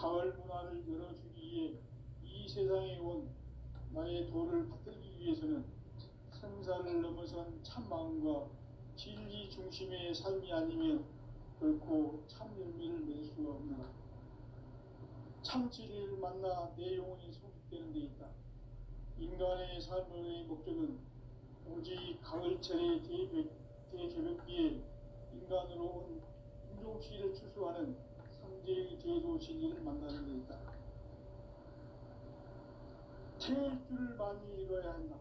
가을 문화를 열어주기 위해 이 세상에 온 나의 도를 받들기 위해서는 생사를 넘어선 참 마음과 진리 중심의 삶이 아니면 결코 참 열매를 맺을 수가 없노라. 참 진리를 만나 내 영혼이 성숙되는 데 있다. 인간의 삶의 목적은 오직 가을철의 대개벽비에 인간으로 온 인종씨를 추수하는 상제의 제도 진리를 만나는 데 있다. 태일 줄을 많이 읽어야 한다.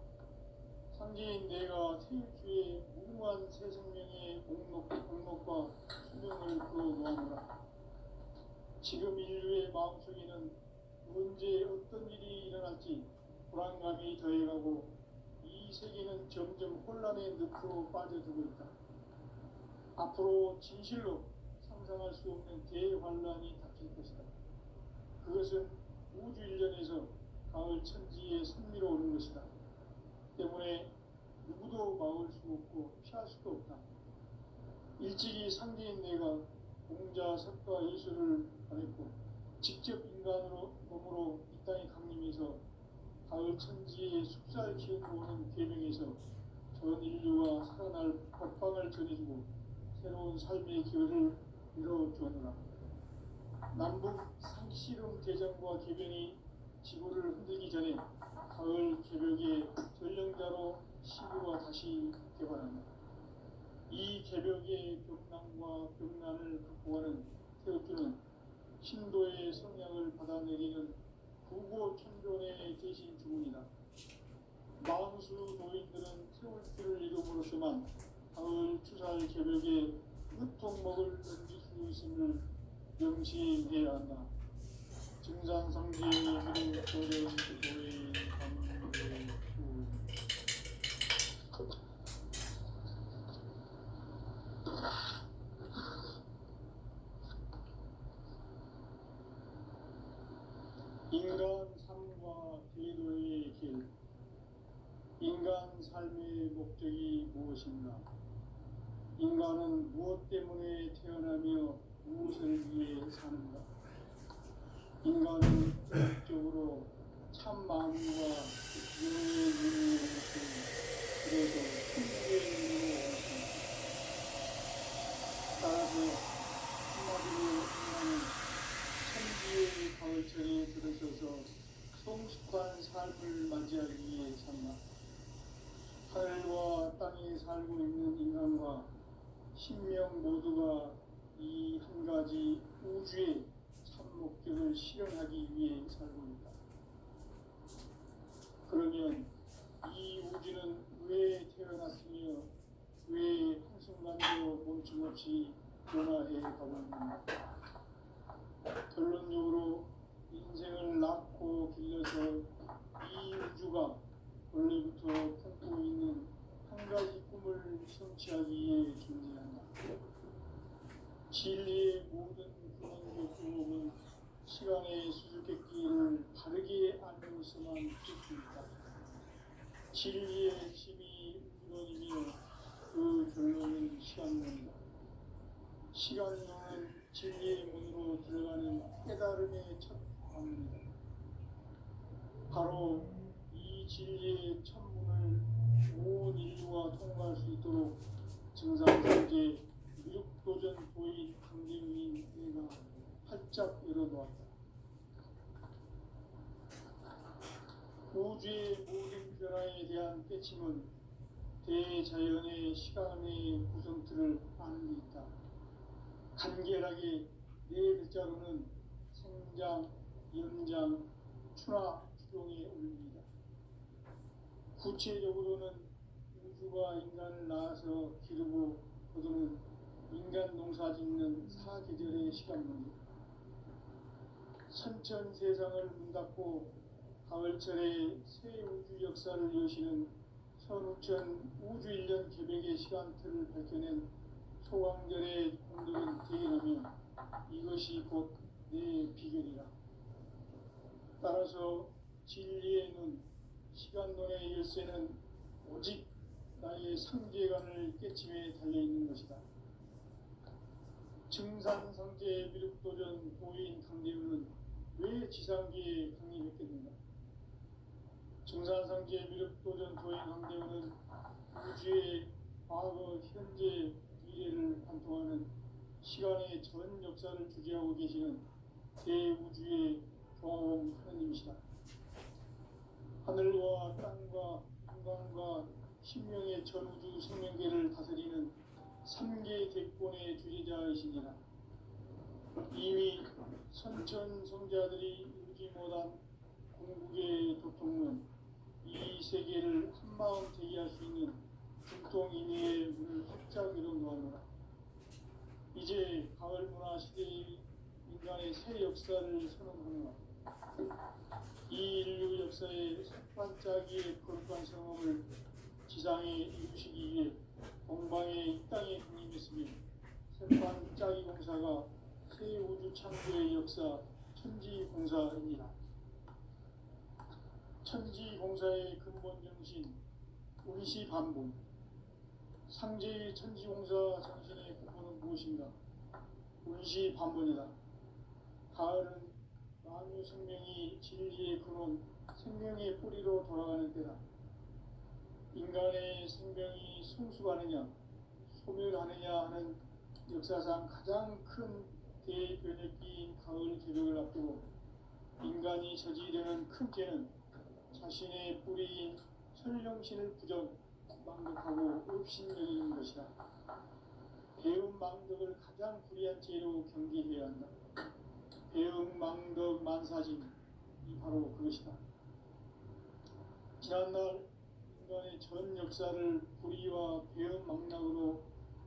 상제인 내가 태일주의 무궁한 새 생명의 목록과 수명을 풀어놓아노라. 지금 인류의 마음속에는 언제 어떤 일이 일어날지 불안감이 더해가고 이 세계는 점점 혼란의 늪으로 빠져들고 있다. 앞으로 진실로 상상할 수 없는 대환란이 닥칠 것이다. 그것은 우주 일련에서 가을 천지의 선미로 오는 것이다. 때문에 누구도 막을 수 없고 피할 수도 없다. 일찍이 상제인 내가 공자, 석가, 예수를 보냈고 직접 인간으로 몸으로 이 땅에 강림해서 가을 천지의 숲살 키워오는 계명에서 전 인류와 살아날 법방을 전해주고 새로운 삶의 기회를 이뤄주었노라. 남북 상씨름 대전과 개변이 지구를 흔들기 전에 가을 개벽의 전령자로 시구가 다시 개발한다. 이 개벽의 벽난과 벽난을 극복하는 태극주는 신도의 성향을 받아내리는 구고천존의 대신 주문이다. 마음수 도인들은 태울길을 이름으로서만 가을 추살 개벽에 끝통목을 던질 수 있음을 명심해야 한다. 증산상제의 도인 강대수 인간 삶과 대도의 길. 인간 삶의 목적이 무엇인가? 인간은 무엇 때문에 태어나며 무엇을 위해 사는가? 인간은 본질적으로 참 마음과 영의 눈이 없고 그래서 천국의 눈으로 오십니다. 따라서 한마디로 인간은 천지의 가을철에 들어서서 성숙한 삶을 맞이하기 위해 산다. 하늘과 땅에 살고 있는 인간과 신명 모두가 이 한 가지 우주의 참 목적을 실현하기 위해 살고 있다. 그러면 이 우주는 왜 태어났으며 왜 한순간도 멈춤없이 변화해 가고 있는가? 결론적으로 인생을 낳고 길러서 이 우주가 원래부터 품고 있는 한 가지 꿈을 성취하기 위해 존재한다. 진리의 모든 근원적 궁극은 시간의 수수께끼를 바르게 알면서만 풀 수 있다. 진리의 핵심이 우주론이며 그 결론은 시간론이다. 시간론은 진리의 문으로 들어가는 깨달음의 첫 방문이다. 바로 이 진리의 첫 문을 온 인류가 통과할 수 있도록 증산상제 미륵도전 도인 강림인 내가 활짝 열어놓았다. 우주의 모든 변화에 대한 깨침은 대자연의 시간의 구성틀을 아는 데 있다. 간결하게 네 글자로는 생장, 연장, 추나, 추종의 원리이다. 구체적으로는 우주가 인간을 낳아서 기르고 거두는 인간 농사 짓는 사계절의 시간론이다. 선천 세상을 문 닫고 가을철에 새 우주 역사를 여시는 선우천 우주 1년 개벽의 시간틀을 밝혀낸 소강절의 공덕은 대견하며 이것이 곧 내 비결이라. 따라서 진리의 눈, 시간론의 열쇠는 오직 나의 상제관을 깨침에 달려있는 것이다. 증산상제 미륵도전 도인 강대우는 새 지상기에 강림했겠는가. 증산상제 미륵도전 도인 황대우는 우주의 과거, 현재, 미래를 관통하는 시간의 전 역사를 주재하고 계시는 대우주의 종합 하느님이시다. 하늘과 땅과 인간과 신명의 전우주 생명계를 다스리는 3개 대권의 주재자이시니라. 이미 선천성자들이 이루지 못한 궁극의 도통은 이 세계를 한마음 되게 할 수 있는 중통인의 문을 활짝 열어놓았노라. 이제 가을 문화 시대의 인간의 새 역사를 선언하노라. 이 인류 역사의 셋반짜기의 거룩한 성험을 지상에 이루시기 위해 동방의 이 땅에 강림했으며 셋반짜기 공사가 새 우주 창조의 역사 천지공사입니다. 천지공사의 근본 정신 운시반본. 상제의 천지공사 정신의 근본은 무엇인가? 운시반본이다. 가을은 만유 생명이 진리의 근원, 생명의 뿌리로 돌아가는 때다. 인간의 생명이 성숙하느냐, 소멸하느냐 하는 역사상 가장 큰 대변혁기인 가을 개벽을 앞두고 인간이 저지르는 큰 죄는 자신의 뿌리인 설령신을 부정, 망덕하고 업신여기는 것이다. 배움 망덕을 가장 불의한 죄로 경계해야 한다. 배움 망덕 만사짐이 바로 그것이다. 지난날 인간의 전 역사를 불의와 배움 망락으로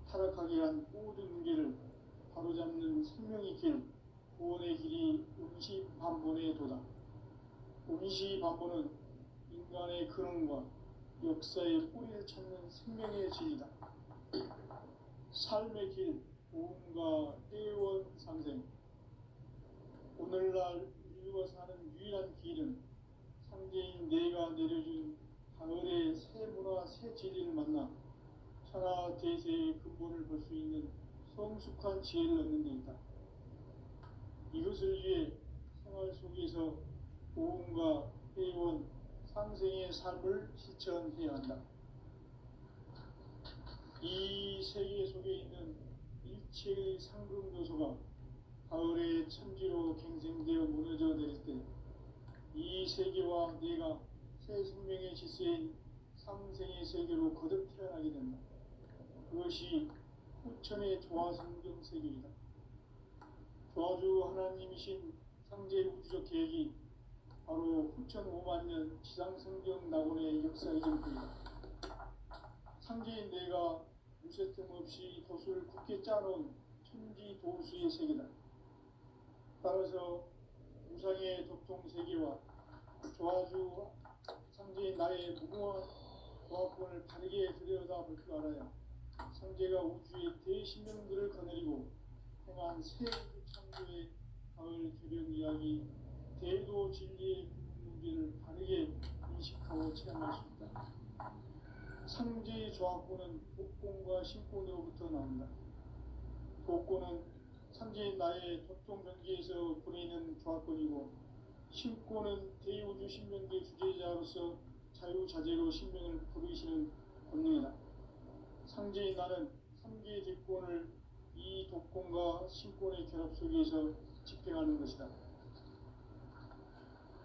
타락하게 한 모든 문제를 바로잡는 생명의 길, 구원의 길이 운시반본의 도다. 운시반본은 인간의 근원과 역사의 뿌리를 찾는 생명의 진리다. 삶의 길, 고음과 애원 상생. 오늘날 인류가 사는 유일한 길은 상제인 내가 내려준 가을의 새 문화, 새 진리를 만나 천하 대세의 근본을 볼 수 있는 성숙한 지혜를 얻는 데 있다. 이것을 위해 생활 속에서 고음과 애원, 상생의 삶을 실천해야 한다. 이 세계 속에 있는 일체의 상금 요소가 가을의 천지로 갱생되어 무너져 내릴 때 이 세계와 내가 새 생명의 질서인 상생의 세계로 거듭 태어나게 된다. 그것이 후천의 조화성경 세계이다. 조화주 하나님이신 상제 우주적 계획이 바로 후천 5만 년 지상성경 낙원의 역사 이전뿐이다. 상제인 내가 무쇠틈 없이 돛을 굳게 짜놓은 천지 도수의 세계다. 따라서 우상의 도통 세계와 조화주 상제인 나의 무궁한 조합권을 바르게 들여다볼 줄 알아야 상제가 우주의 대신령들을 거느리고 행한 새 우주 창조의 가을 개벽 이야기, 대도 진리의 문제를 바르게 인식하고 체험할 수 있다. 상제의 조합권은 독권과 신권으로부터 나온다. 독권은 상제인 나의 도통 경계에서 부리는 조합권이고, 신권은 대우주 신명계 주제자로서 자유자재로 신명을 부르시는 권능이다. 상제인 나는 3개의 대권을 이 독권과 신권의 결합 속에서 집행하는 것이다.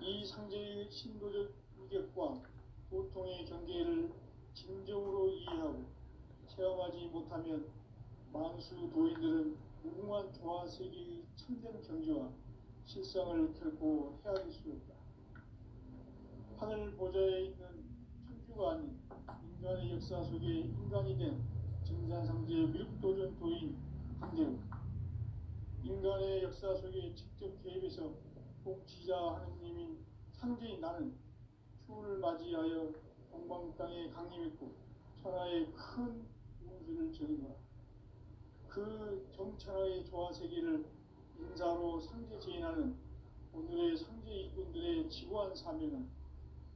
이 상제의 신도적 위격과 도통의 경계를 진정으로 이해하고 체험하지 못하면 만수 도인들은 무궁한 조화세계의 참된 경지와 실상을 결코 헤아릴 수 없다. 하늘 보좌에 있는 천주가 아닌 인간의 역사 속에 인간이 된 증산상제 미륵도전 도인 황대우. 인간의 역사 속에 직접 개입해서 복지자 하느님인 상제인 나는 추운을 맞이하여 동방 땅에 강림했고 천하의 큰 용수를 전이노라. 그 정천하의 조화세계를 인사로 상제 제인하는 오늘의 상제 일꾼들의 지구한 사명은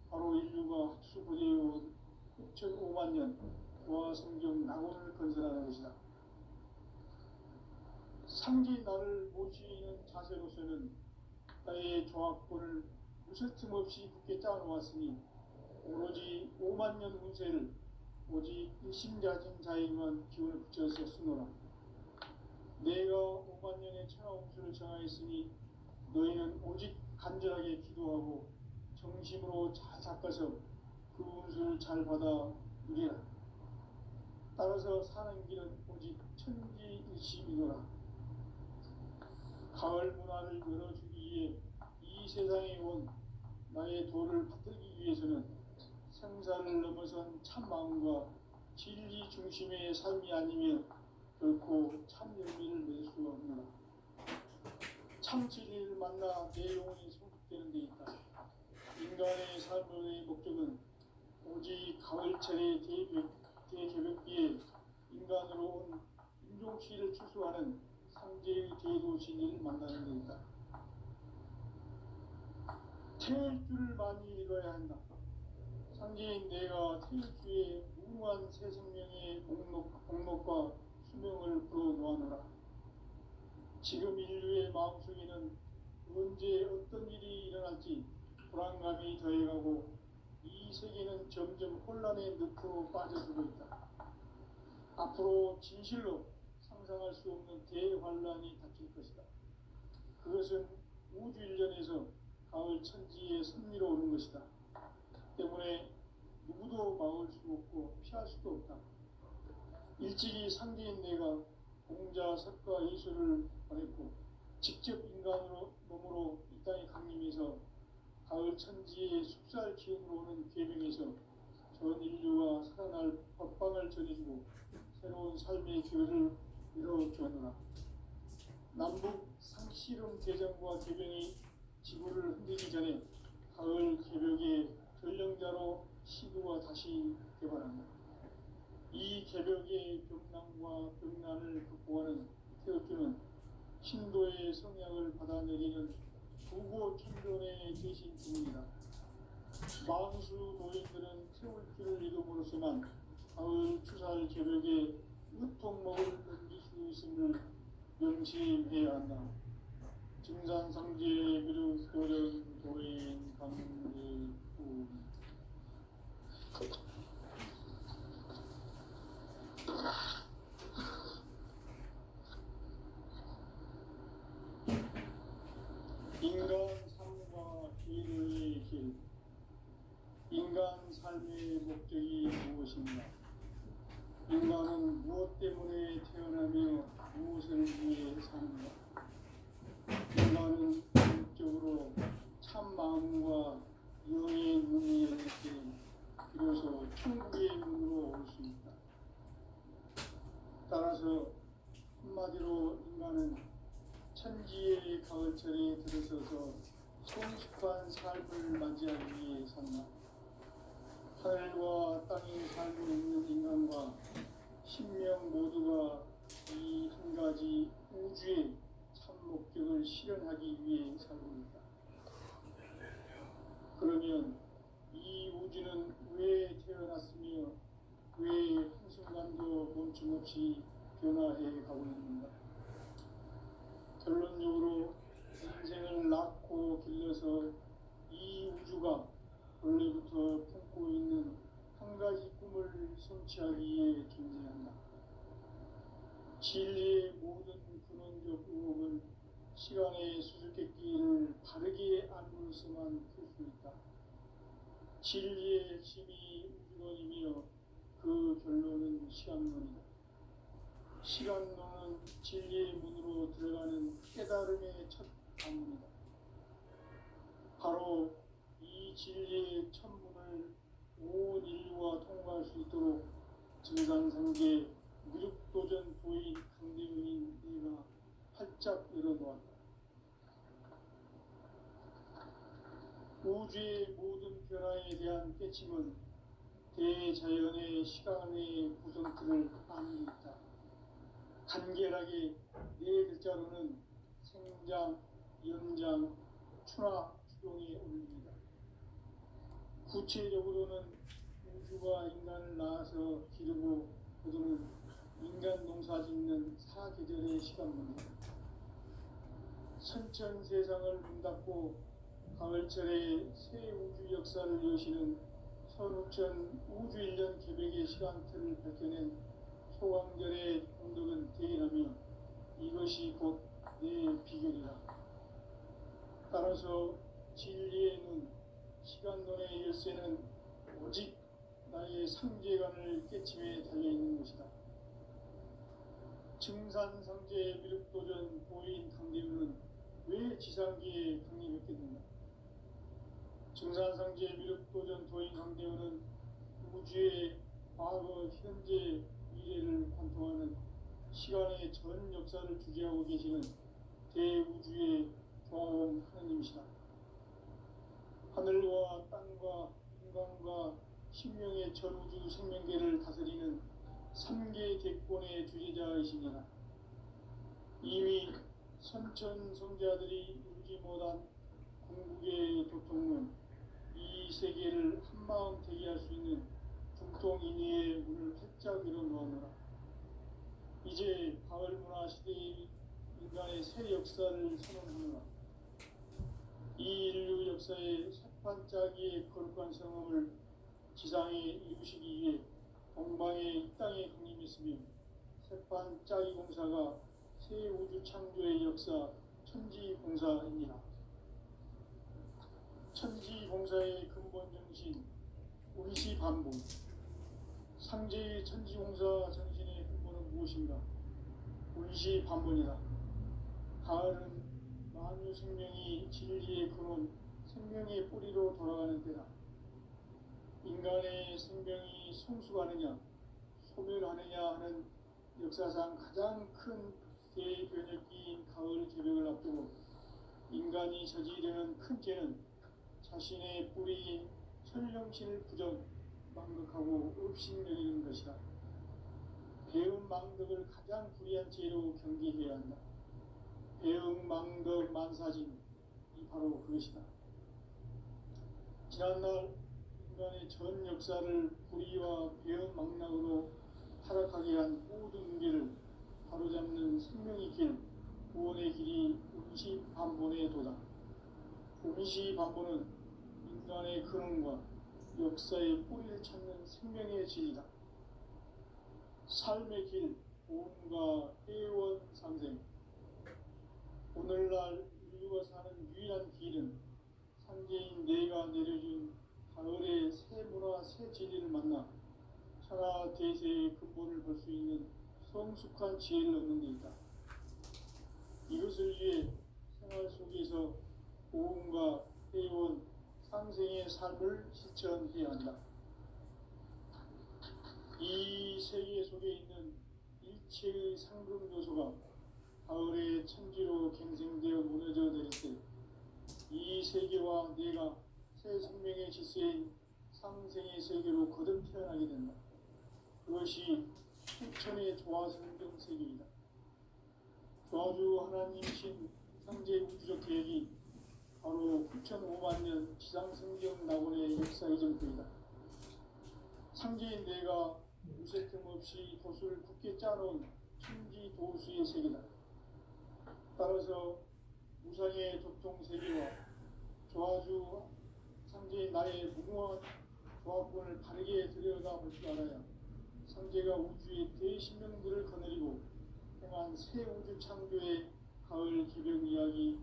바로 인류가 학수부대해온 6,5만 년 조화성경 낙원을 건설하는 것이다. 상제인 나를 모시는 자세로서는 나의 나의 조합권을 무쇠틈 없이 굳게 짜놓았으니 오로지 5만 년 운세를 오직 일심자진 자에게만 기운을 붙여서 쓰노라. 내가 5만 년의 천하 운수를 정하였으니 너희는 오직 간절하게 기도하고 정심으로 잘 닦아서 그 운수를 잘 받아 누리라. 따라서 사는 길은 오직 천지일심이노라. 가을 문화를 열어주기 위해 이 세상에 온 나의 도를 받들기 위해서는 생사를 넘어선 참 마음과 진리 중심의 삶이 아니면 결코 참 열매를 맺을 수 없노라. 참 진리를 만나 내 영혼이 성숙되는 데 있다. 인간의 삶의 목적은 오직 가을철의 대개벽기에 인간으로 온 인종시를 추수하는 상제의 제도 진리를 만나는 데 있다. 태일주를 많이 읽어야 한다. 상제인 내가 태일주의 무궁한 새 생명의 목록과 수명을 풀어놓아노라. 지금 인류의 마음속에는 언제 어떤 일이 일어날지 불안감이 더해가고 이 세계는 점점 혼란의 늪으로 빠져들고 있다. 앞으로 진실로 상상할 수 없는 대환란이 닥칠 것이다. 그것은 우주 일련에서 가을 천지의 섭리로 오는 것이다. 때문에 누구도 막을 수 없고 피할 수도 없다. 일찍이 상제인 내가 공자, 석가, 예수를 보냈고 직접 인간으로 몸으로 이 땅에 강림해서 가을 천지의 숲살 기운으로 오는 계명에서 전 인류가 살아날 법방을 전해주고 새로운 삶의 기회를 이뤄주었노라. 남북 상씨름 대전과 개병이 지구를 흔들기 전에 가을 개벽의 전령자로 시구가 다시 개발한다. 이 개벽의 병난과 병난을 극복하는 태엽주는 신도의 성약을 받아내리는 부고천존의 대신 중입니다. 만수 노인들은 태울주를 이름으로서만 가을 추살 개벽에 으통목을 넘길 수 있음을 명심해야 한다. 증산상제 비륵도련 도인 강대우. 인간 삶과 기도의 길. 인간 삶의 목적이 무엇인가? 인간은 무엇 때문에 태어나며 무엇을 위해 사는가? 인간은 본격적으로 참 마음과 영의 문이 열릴 때 비로소 천국의 문으로 올 수 있다. 따라서 한마디로 인간은 천지의 가을철에 들어서서 성숙한 삶을 맞이하기 위해 산다. 하늘과 땅의 삶을 있는 인간과 신명 모두가 이 한 가지 우주의 참 목적을 실현하기 위해 살고 있다. 그러면 이 우주는 왜 태어났으며 왜 한순간도 멈춤없이 변화해 가고 있는가? 결론적으로 인생을 낳고 길러서 이 우주가 원래부터 품고 있는 한 가지 꿈을 성취하기 위해 존재한다. 진리의 모든 근원적 의혹은 시간의 수수께끼를 바르게 알므로서만 풀 수 있다. 진리의 핵심이 우주론이며 그 결론은 시간론이다. 시간론은 진리의 문으로 들어가는 깨달음의 첫 방문이다. 바로 이 진리의 천문을 온 인류가 통과할 수 있도록 증산상계 무육도전 도인 강대윤인 내가 활짝 열어놓았다. 우주의 모든 변화에 대한 깨침은 대자연의 시간의 구성틀을 아는 있다. 간결하게 네 글자로는 생장, 연장, 추나, 추동에 올립니다. 구체적으로는 우주가 인간을 낳아서 기르고 거두는 인간 농사 짓는 사계절의 시간입니다. 선천 세상을 문 닫고 가을철에 새 우주 역사를 여시는 선우천 우주일년 계획의 시간틀을 밝혀낸 소강절의 공덕은 대견하며 이것이 곧 내 비결이라. 따라서 진리의 눈, 시간론의 열쇠는 오직 나의 상제관을 깨침에 달려있는 것이다. 증산상제 미륵도전 도인 강대우는 왜 지상기에 강림했겠는가? 증산상제 미륵도전 도인 강대우는 우주의 과거, 현재, 미래를 관통하는 시간의 전 역사를 주재하고 계시는 대우주의 조화원 하느님이시다. 하늘과 땅과 인간과 신명의 전우주 생명계를 다스리는 3계 대권의 주제자이시니라. 이미 선천 성자들이 울지 못한 궁극의 도통문, 이 세계를 한마음 대기할 수 있는 중통인의의 문을 활짝 열어놓았노라. 이제 가을 문화 시대의 인간의 새 역사를 선언하노라. 이 인류 역사의 새판짜기의 거룩한 성험을 지상에 이루시기 위해 동방의 이 땅에 강림했으며 새판짜기 공사가 새 우주 창조의 역사 천지공사입니다. 천지공사의 근본 정신 운시반복. 상제의 천지공사 정신의 근본은 무엇인가? 운시반복이다. 가을은 만유 생명이 진리의 근원, 생명의 뿌리로 돌아가는 때다. 인간의 생명이 성숙하느냐, 소멸하느냐 하는 역사상 가장 큰 대변혁기인 가을 개벽을 앞두고 인간이 저지르는 큰 죄는 자신의 뿌리인 천령신을 부정, 망극하고 업신여기는 것이다. 배은 망덕을 가장 불의한 죄로 경계해야 한다. 배응 망덕 만사진, 이 바로 그것이다. 지난날 인간의 전 역사를 불의와 배응 망락으로 타락하게 한 모든 문제를 바로잡는 생명의 길, 구원의 길이 운시반본의 도다. 운시반본은 인간의 근원과 역사의 뿌리를 찾는 생명의 진리다. 삶의 길, 보험과 회원 상생. 오늘날 인류가 사는 유일한 길은 상제인 내가 내려준 가을의 새 문화, 새 진리를 만나 천하 대세의 근본을 볼 수 있는 성숙한 지혜를 얻는 데 있다. 이것을 위해 생활 속에서 보험과 회원, 상생의 삶을 실천해야 한다. 이 세계 속에 있는 일체의 상금 요소가 가을의 천지로 갱생되어 무너져 내릴 때 이 세계와 내가 새 생명의 질서인 상생의 세계로 거듭 태어나게 된다. 그것이 천의 조화성경 세계이다. 조화주 하나님이신 상제 우주적 계획이 바로 9,500만 년 지상성경 낙원의 역사 이전부이다. 상제인 내가 무색흠 없이 돛을 굳게 짜놓은 천지 도수의 세계다. 따라서 무상의 도통 세계와 조화주 상제인 나의 무궁한 조합권을 바르게 들여다볼 줄 알아야 상제가 우주의 대신명들을 거느리고 행한 새 우주 창조의 가을 기병 이야기,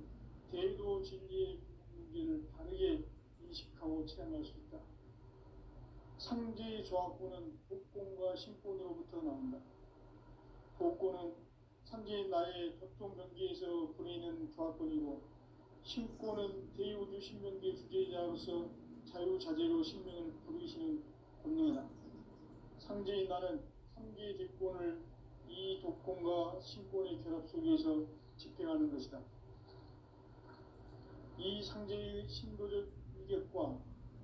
대도 진리의 문제를 바르게 인식하고 체험할 수 있다. 상제의 조합권은 복권과 신권으로부터 나온다. 복권은 상제인 나의 교통경계에서 보내는 조합권이고, 신권은 대우주 신명계 주제자로서 자유자재로 신명을 부르시는 권능이다. 상제인 나는 3개 대권을 이 독권과 신권의 결합 속에서 집행하는 것이다. 이 상제의 신도적 위격과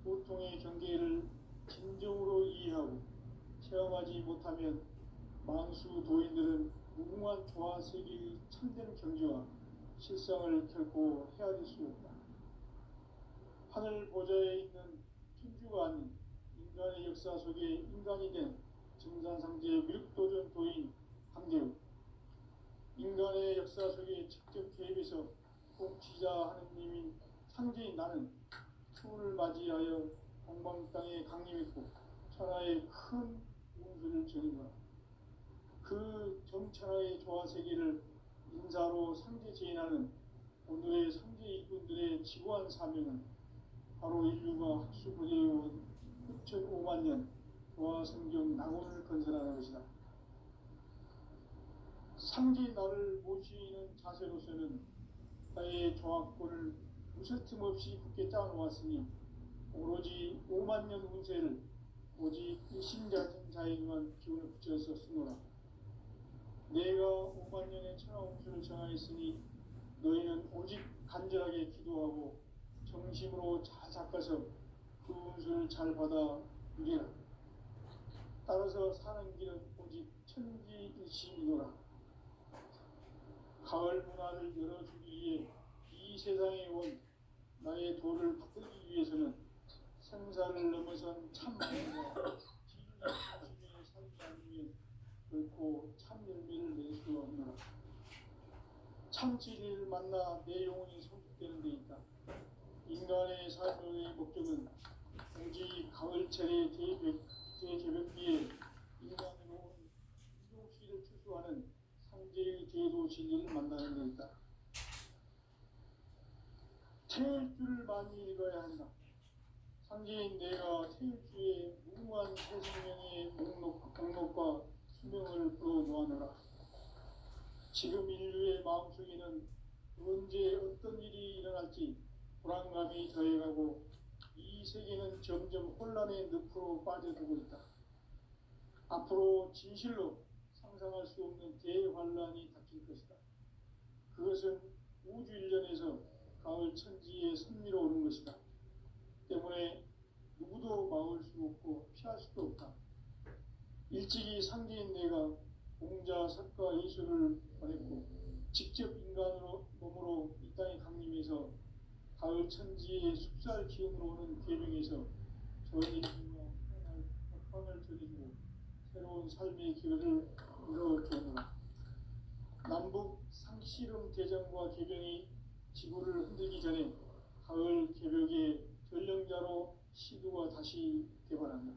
보통의 경계를 진정으로 이해하고 체험하지 못하면 만수 도인들은 무궁한 조화 세계의 참된 경지와 실상을 결코 헤아릴 수 없다. 하늘 보좌에 있는 천주가 아닌 인간의 역사 속에 인간이 된 증산상제 미륵도전 도인 강대우, 인간의 역사 속에 직접 개입해서 통치자 하느님인 상제인 나는 추를 맞이하여 동방 땅에 강림했고 천하의 큰 운수를 전이노라. 그 정천하의 조화세계를 인사로 상제 제인하는 오늘의 상제 일꾼들의 지구한 사명은 바로 인류가 학수부대해온 흑천 5만 년 조화성경 낙원을 건설하는 것이다. 상제 나를 모시는 자세로서는 나의 조합권을 무설틈 없이 굳게 짜놓았으니 오로지 5만 년 운세를 오직 일심자진 자에게만 기운을 붙여서 쓰노라. 내가 5만 년의 천하 운수를 정하였으니 너희는 오직 간절하게 기도하고 정심으로 잘 닦아서 그 운수를 잘 받아 누리라. 따라서 사는 길은 오직 천지일심이노라. 가을 문화를 열어주기 위해 이 세상에 온 나의 도를 붙들기 위해서는 생사를 넘어선 참 마음과 진리 중심의 삶이 아니면 결코 참 열매를 낼 수 없노라. 참 진리를 만나 내 영혼이 성숙되는 데 있다. 인간의 삶의 목적은 오직 가을철의 대개벽기에 인간으로 온 유독시를 추수하는 상제의 제도 진리를 만나는 데 있다. 태일주를 많이 읽어야 한다. 상제인 내가 태일주의 무궁한 새생명의 목록과 수명을 풀어놓아노라. 지금 인류의 마음속에는 언제 어떤 일이 일어날지 불안감이 더해가고 이 세계는 점점 혼란의 늪으로 빠져들고 있다. 앞으로 진실로 상상할 수 없는 대환란이 닥칠 것이다. 그것은 우주 일련에서 가을 천지에 선미로 오는 것이다. 때문에 누구도 막을 수 없고 피할 수도 없다. 일찍이 상제인 내가 공자, 석가, 예수를 보냈고 직접 인간으로 몸으로 이 땅에 강림해서 가을 천지의 숲살 기운으로 오는 계명에서 전 인류와 평안을 전해주고 새로운 삶의 기회를 이뤄주노라. 남북 상씨름 대전과 개병이 지구를 흔들기 전에 가을 개벽의 전령자로 시두가 다시 개발한다.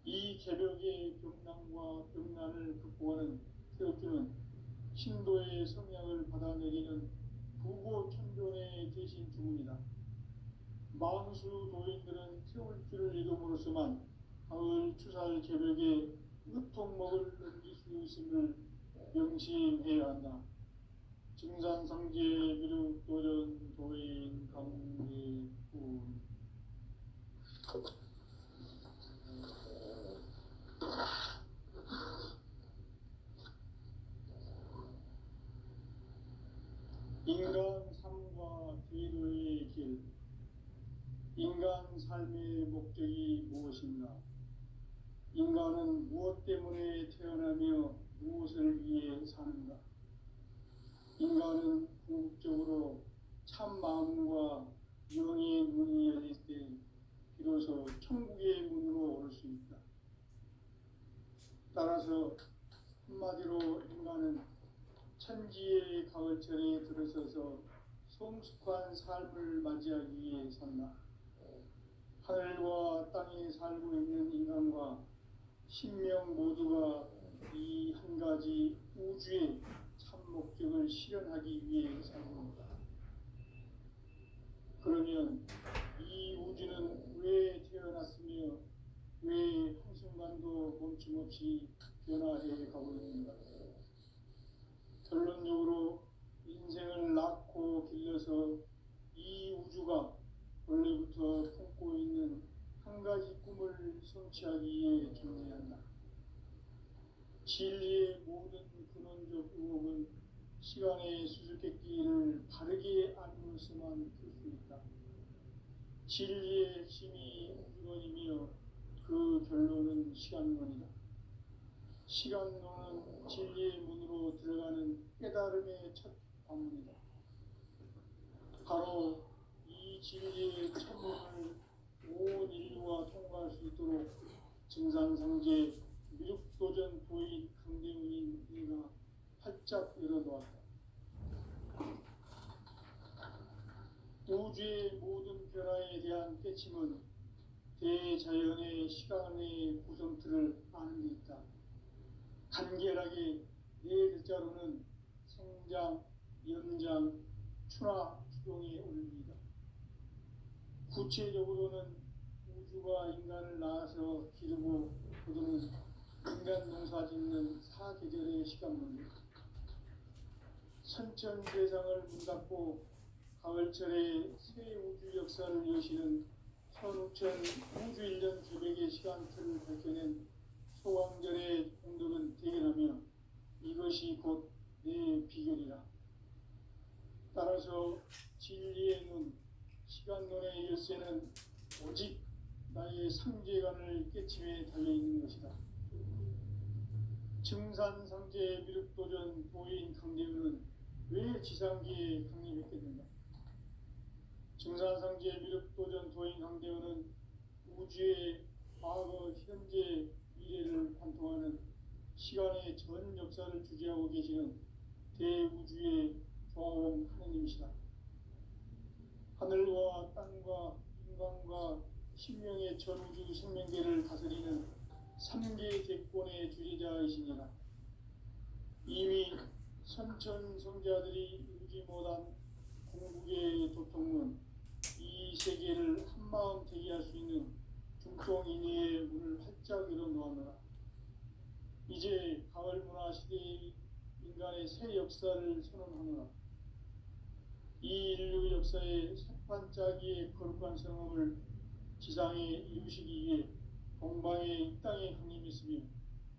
이 개벽의 병난과 병난을 극복하는 태엽주는 신도의 성향을 받아내리는 부고천존의 대신 주문이다. 망수 도인들은 태울주를 이름으로서만 가을 추살 개벽에 으통목을 넘길 수 있음을 명심해야 한다. 증산상제 미륵도전 도인 강례군 인간 삶과 기도의 길. 인간 삶의 목적이 무엇인가? 인간은 무엇 때문에 태어나며 무엇을 위해 사는가? 인간은 궁극적으로 참 마음과 영의 문이 열릴 때 비로소 천국의 문으로 올 수 있다. 따라서 한마디로 인간은 천지의 가을철에 들어서서 성숙한 삶을 맞이하기 위해 산다. 하늘과 땅에 살고 있는 인간과 신명 모두가 이 한 가지 우주의 참 목적을 실현하기 위해 살고있다. 그러면 이 우주는 왜 태어났으며 왜 한순간도 멈춤없이 변화해 가고 있는가? 결론적으로 인생을 낳고 길러서 이 우주가 원래부터 품고 있는 한 가지 꿈을 성취하기 위해 존재한다. 진리의 모든 근원적 의혹은 시간의 수수께끼를 바르게 알므로서만 풀 수 있다. 진리의 핵심이 우주론이며 그 결론은 시간론이다. 시간론은 진리의 문으로 들어가는 깨달음의 첫 관문이다. 바로 이 진리의 천문을 온 인류가 통과할 수 있도록 증산상제 미륵도전 도인 강대훈인 이가 활짝 열어놓았다. 우주의 모든 변화에 대한 깨침은 대자연의 시간의 구성틀을 아는 데 있다. 간결하게 네 글자로는 생장, 연장, 추나 추동이 올립니다. 구체적으로는 우주가 인간을 낳아서 기르고 거두는 인간 농사 짓는 사계절의 시간입니다. 선천 세상을 문 닫고 가을철에 새 우주 역사를 여시는 선우천 우주 1년 계백의 시간틀을 밝혀낸 소왕절의 공덕은 대견하며 이것이 곧 내 비결이라. 따라서 진리의 눈, 시간론의 열쇠는 오직 나의 상제관을 깨침에 달려있는 것이다. 증산상제 미륵도전 도인 강대우는 왜 지상기에 강림했겠는가? 증산상제 미륵도전 도인 강대우는 우주의 과거, 현재, 미래를 관통하는 시간의 전 역사를 주재하고 계시는 대우주의 조화원 하느님이시다. 하늘과 땅과 인간과 신명의 전우주 생명계를 다스리는 3개 대권의 주제자이시니라. 이미 선천 성자들이 이루지 못한 공국의 도통문, 이 세계를 한마음 되게 할 수 있는 중통인의의 문을 활짝 열어놓았노라. 이제 가을 문화 시대의 인간의 새 역사를 선언하노라. 이 인류 역사의 새판짜기의 거룩한 성업을 지상에 이루시기 위해 동방의 이 땅에 강림했으며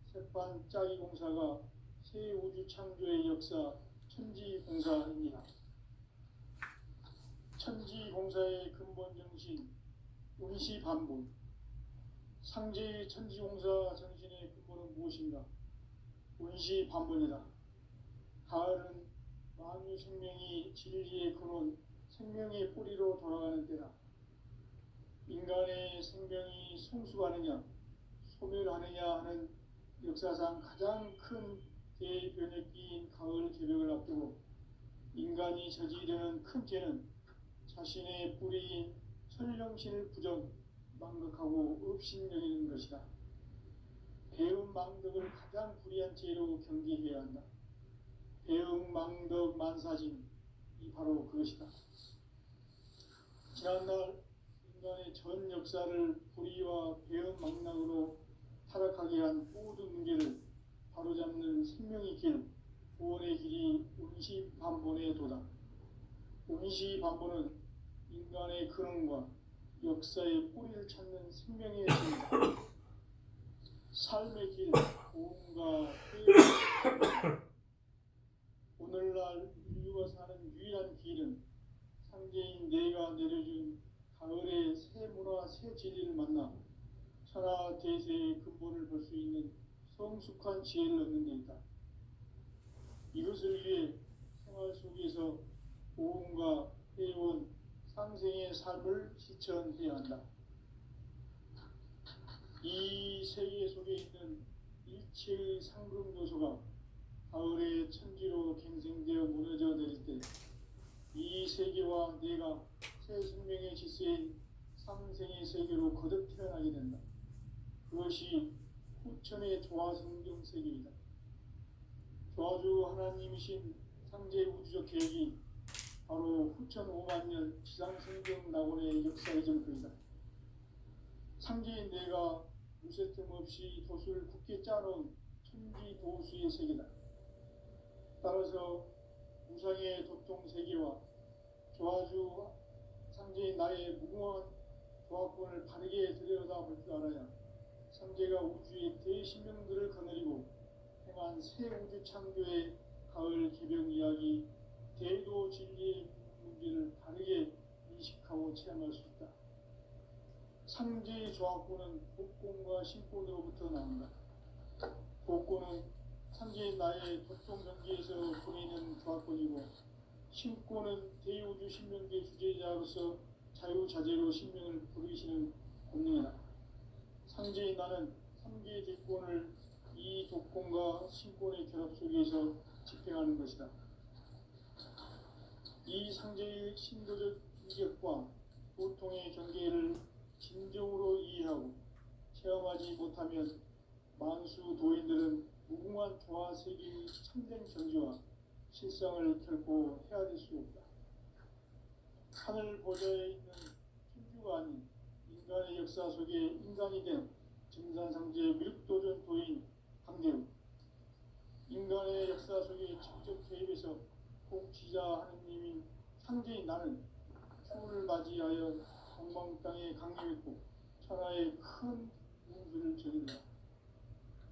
새판짜기 공사가 새 우주 창조의 역사 천지공사입니다. 천지공사의 근본 정신 운시반복. 상제의 천지공사 정신의 근본은 무엇인가? 운시반복이다. 가을은 만유 생명이 진리의 근원, 생명의 뿌리로 돌아가는 때다. 인간의 생명이 성숙하느냐, 소멸하느냐 하는 역사상 가장 큰 대변혁기인 가을 개벽을 앞두고 인간이 저지르는 큰 죄는 자신의 뿌리인 천령신을 부정, 망각하고 업신여기는 것이다. 배움 망덕을 가장 불의한 죄로 경계해야 한다. 배움 망덕 만사진, 이 바로 그것이다. 지난날 인간의 전 역사를 불의와 배움 망락으로 타락하게 한 모든 문제를 바로잡는 생명의 길, 구원의 길이 운시반본의 도다. 운시반본은 인간의 근원과 역사의 뿌리를 찾는 생명의 길이다. 삶의 길, 고음과 회의. 오늘날 인류가 사는 유일한 길은 상제인 내가 내려준 가을의 새 문화, 새 진리를 만나 천하 대세의 근본을 볼 수 있는 성숙한 지혜를 얻는 데 있다. 이것을 위해 생활 속에서 고음과 회원, 상생의 삶을 실천해야 한다. 이 세계 속에 있는 일체의 상금 요소가 가을의 천지로 갱생되어 무너져 내릴 때 이 세계와 내가 새 생명의 질서인 상생의 세계로 거듭 태어나게 된다. 그것이 후천의 조화성경 세계이다. 조화주 하나님이신 상제 우주적 계획이 바로 후천 5만년 지상성경 낙원의 역사의 정토이다. 상제인 내가 무쇠 틈 없이 도수를 굳게 짜놓은 천지도수의 세계다. 따라서 무상의 도통세계와 조화주 상제인 나의 무궁한 조화권을 바르게 들여다볼 줄 알아야 상제가 우주의 대신명들을 거느리고 행한 새 우주 창조의 가을 개벽 이야기 대도 진리의 문제를 바르게 인식하고 체험할 수 있다. 상제의 조화권은 복권과 신권으로부터 나온다. 복권은 상제인 나의 도통 경계에서 보이는 조화권이고 신권은 대우주 신명계 주제자로서 자유자재로 신명을 부르시는 권능이다. 상제인 나는 3개의 대권을 이 독권과 신권의 결합 속에서 집행하는 것이다. 이 상제의 신도적 인격과 고통의 경계를 진정으로 이해하고 체험하지 못하면 만수 도인들은 무궁한 조화 세계의 참된 경지와 실상을 결코 헤아릴 수 없다. 하늘 보좌에 있는 천주가 아닌 인간의 역사 속에 인간이 된 증산상제 미륵도전 도인 강대우, 인간의 역사 속에 직접 개입해서 복지자 하느님인 상제인 나는 추운을 맞이하여 동방 땅에 강림했고 천하의 큰 운수를 전한다.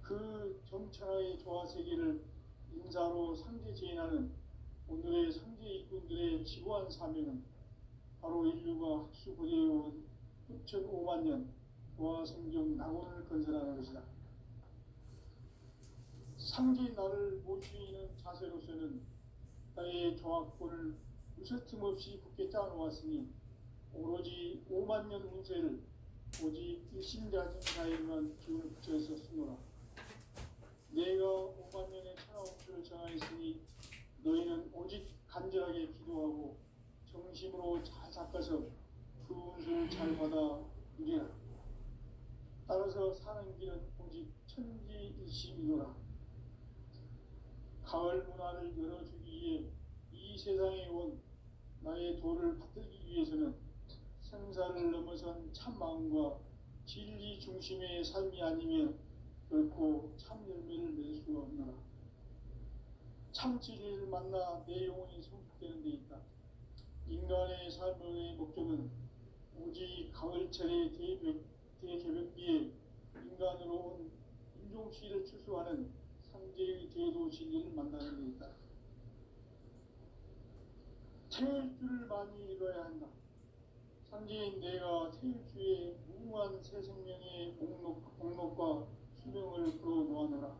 그 정천하의 조화 세계를 인사로 상제 제인하는 오늘의 상제 일꾼들의 지구한 사명은 바로 인류가 학수 고대해온 6,500만 년 조화 성경 낙원을 건설하는 것이다. 상제인 나를 모시는 자세로서는 나의 조화권을 무쇠틈 없이 굳게 짜놓았으니 오로지 5만 년 운세를 오직 일심자진 자에만 기운을 붙여서 쓰노라. 내가 5만 년의 천하운수를 정하였으니 너희는 오직 간절하게 기도하고 정심으로 잘 닦아서 그 운수를 잘 받아 누리라. 따라서 사는 길은 오직 천지일심이노라. 가을 문화를 열어주기 위해 이 세상에 온 나의 도를 받들기 위해서는 생사를 넘어선 참 마음과 진리 중심의 삶이 아니면 결코 참 열매를 낼 수가 없노라. 참 진리를 만나 내 영혼이 성숙되는 데 있다. 인간의 삶의 목적은 오직 가을철의 대개벽기에 인간으로 온 인종시를 추수하는 상제의 대도 진리를 만나는 데 있다. 태일주를 많이 읽어야 한다. 상제인 내가 태일주의 무궁한 새 생명의 목록과 수명을 풀어놓아노라.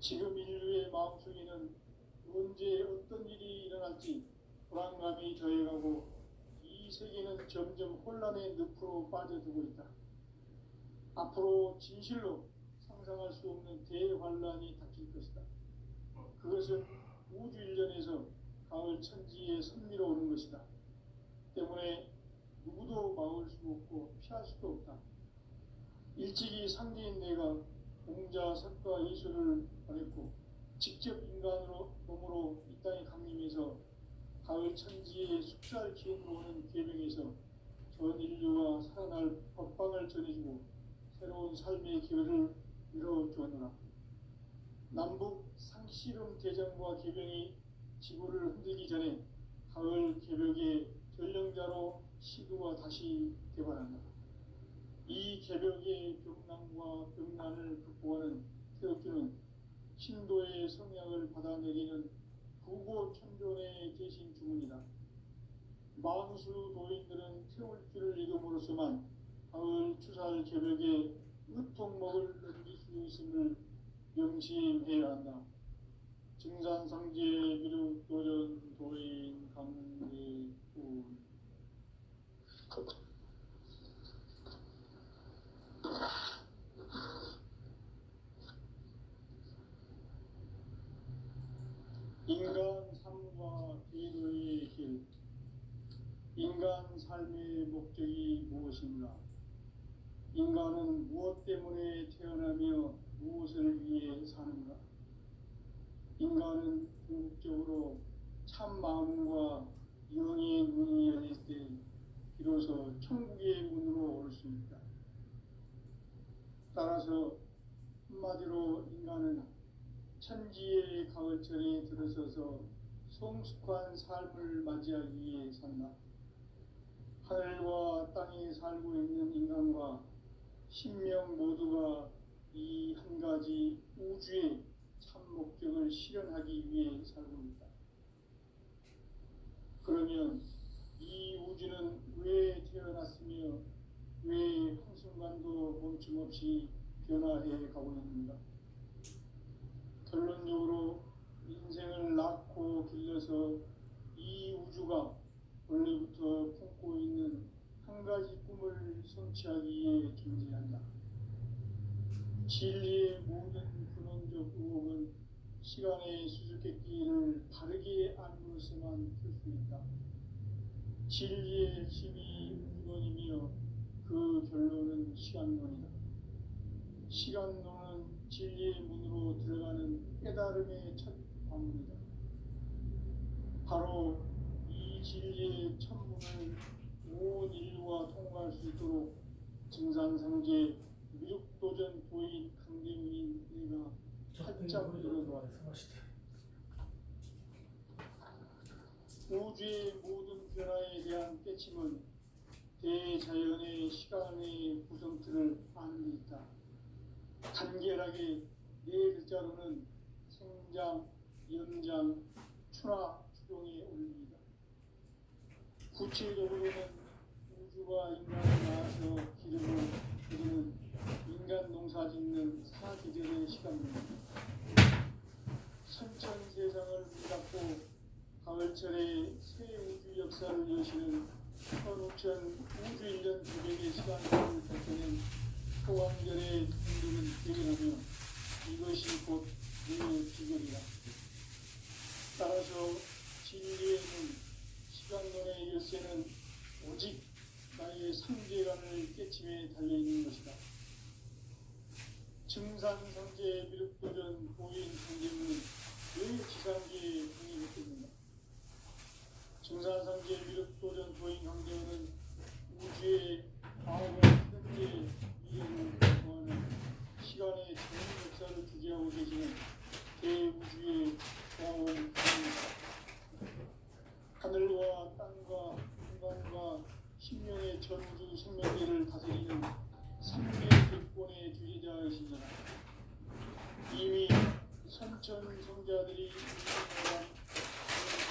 지금 인류의 마음속에는 언제 어떤 일이 일어날지 불안감이 더해가고 이 세계는 점점 혼란의 늪으로 빠져들고 있다. 앞으로 진실로 상상할 수 없는 대환란이 닥칠 것이다. 그것은 우주 일련에서 가을 천지에 선미로 오는 것이다. 때문에 누구도 막을 수 없고 피할 수도 없다. 일찍이 상제인 내가 공자, 석가, 예수를 보냈고 직접 인간으로 몸으로 이 땅에 강림해서 가을 천지에 숙살 기운으로 오는 계명에서 전 인류가 살아날 법방을 전해주고 새로운 삶의 기회를 이뤄주었노라. 남북 상씨름 대전과 개병이 지구를 흔들기 전에 가을 개벽의 전령자로 시도가 다시 개발한다. 이 개벽의 병난과 병난을 극복하는 태극주는 신도의 성약을 받아내리는 구고천존의 대신 주문이다. 만수 도인들은 태울주를 읽음으로써만 가을 추살 개벽에 으통목을 넘길 수 있음을 명심해야 한다. 증산상제 미륵도전 도인 강대훈. 인간 삶과 기도의 길. 인간 삶의 목적이 무엇인가? 인간은 무엇 때문에 태어나며 무엇을 위해 사는가? 인간은 궁극적으로 참 마음과 영의 문이 열릴 때 비로소 천국의 문으로 올 수 있다. 따라서 한마디로 인간은 천지의 가을철에 들어서서 성숙한 삶을 맞이하기 위해 산다. 하늘과 땅에 살고 있는 인간과 신명 모두가 이 한 가지 우주의 참 목적을 실현하기 위해 살고 있다. 그러면 이 우주는 왜 태어났으며 왜 한순간도 멈춤없이 변화해 가고 있는가? 결론적으로 인생을 낳고 길러서 이 우주가 원래부터 품고 있는 한 가지 꿈을 성취하기 위해 존재한다. 진리의 모든 근원적 의혹은 시간의 수수께끼를 바르게 안으로서만 풀 수 있다. 진리의 힘이 우주론이며 그 결론은 시간론이다. 시간론은 진리의 문으로 들어가는 깨달음의 첫 관문이다. 바로 이 진리의 천문을 온 인류가 통과할 수 있도록 증산상제 미륵도전 도인 강대문인 내가 활짝 열어놓았다. 우주의 모든 변화에 대한 깨침은 대자연의 시간의 구성틀을 아는 데 있다. 간결하게 네 글자로는 생장, 연장, 추나 추종에 올립니다. 구체적으로는 우주가 인간을 낳아서 기르고 기르는 인간 농사 짓는 사계절의 시간입니다. 선천 세상을 문닫고 가을철에 새 우주 역사를 여시는 15,000 우주 1년 900의 시간을 벗겨낸 소강절의 분들은 대견하며 이것이 곧 내 비결이다. 따라서 진리의 문, 시간론의 열쇠는 오직 나의 상제관을 깨침에 달려있는 것이다. 증산상제 미륵도전 보인 상제문은 왜 지상계의 공인이 됩니다. 증산상제 미륵도전 도인 강대원은 우주의 과거, 현재, 미래를 보하는 시간의 전 역사를 주재하고 계시는 대우주의 고아원입니다. 하늘과 땅과 인간과 신명의 전우주 생명계를 다스리는 3대 객권의 주제자이시니라. 이미 선천 성자들이 인정한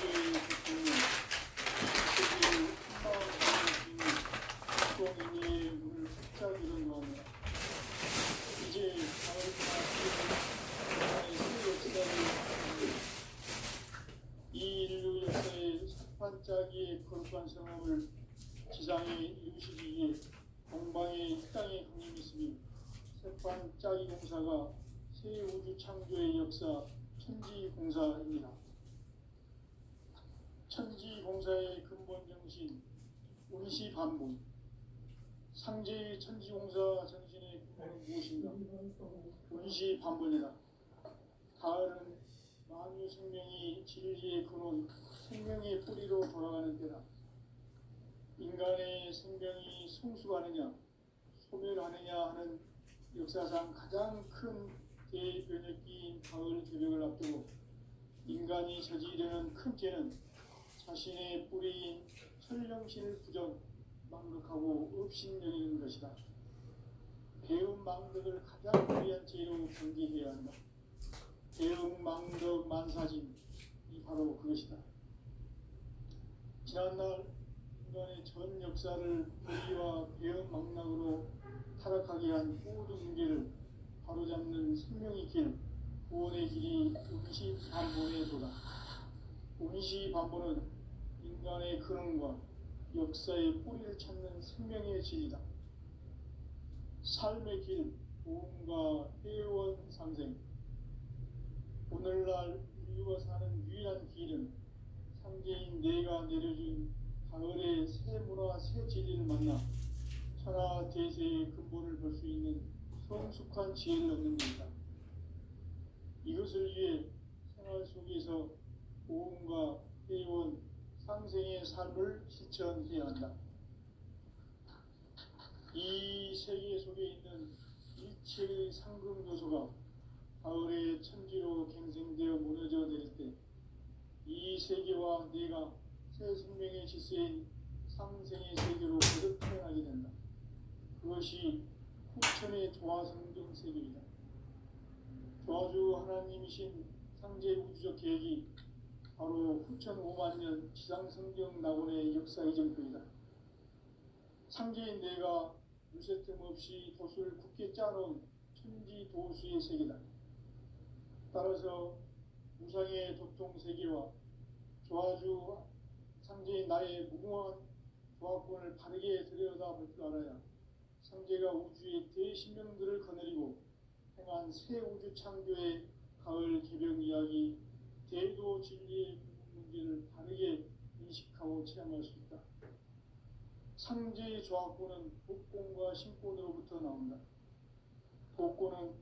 우주의 객권은 세계를 한마음으로 지닌 국동인의 문을 활짝 열어놓았노라. 이제 가을이나 새 역사를 이 인류 역사의 첫 반짝이의 거룩한 성함을 지상에 이루시기 위해 동방의 이 땅에 강림이 있으니 새반짝이 공사가 새 우주 창조의 역사 천지공사입니다. 천지공사의 근본 정신 운시반본. 상제의 천지공사 정신의 근본은 무엇인가? 운시반본이다. 가을은 만유 생명이 진리의 근원, 생명의 뿌리로 돌아가는 때다. 인간의 생명이 성숙하느냐, 소멸하느냐 하는 역사상 가장 큰 대변혁기인 가을 개벽을 앞두고 인간이 저지르는 큰 죄는 자신의 뿌리인 천령신을 부정, 망극하고 업신여기는 것이다. 배움 망덕을 가장 무리한 죄로 경계해야 한다. 배움 망덕 만사진이 바로 그것이다. 지난날 인간의 전 역사를 불의와 배움 망락으로 타락하게 한 모든 문제를 바로잡는 생명의 길, 구원의 길이 운시반본의 도다. 운시반본은 인간의 근원과 역사의 뿌리를 찾는 생명의 진이다. 삶의 길, 보험과 회원 상생. 오늘날 인류가 사는 유일한 길은 상제인 내가 내려준 가을의 새 문화, 새 진리를 만나 천하 대세의 근본을 볼 수 있는 성숙한 지혜를 얻는 것이다. 이것을 위해 생활 속에서 보험과 회원, 상생의 삶을 실천해야 한다. 이 세계 속에 있는 일체의 상금 요소가 가을의 천지로 갱생되어 무너져 내릴 때 이 세계와 내가 새 생명의 질서인 상생의 세계로 거듭 태어나게 된다. 그것이 후천의 조화성경 세계이다. 조화주 하나님이신 상제 우주적 계획이 바로 후천 5만 년 지상성경 낙원의 역사 이정표이다. 상제인 내가 유세틈 없이 도수를 굳게 짜놓은 천지 도수의 세계다. 따라서 무상의 도통 세계와 조화주 상제인 나의 무궁한 조화권을 바르게 들여다볼 줄 알아야 상제가 우주의 대신명들을 거느리고 행한 새 우주 창조의 가을 개벽 이야기, 대도 진리의 문제를 바르게 인식하고 체험할 수 있다. 상제의 조합구는 복권과 신권으로부터 나온다. 복권은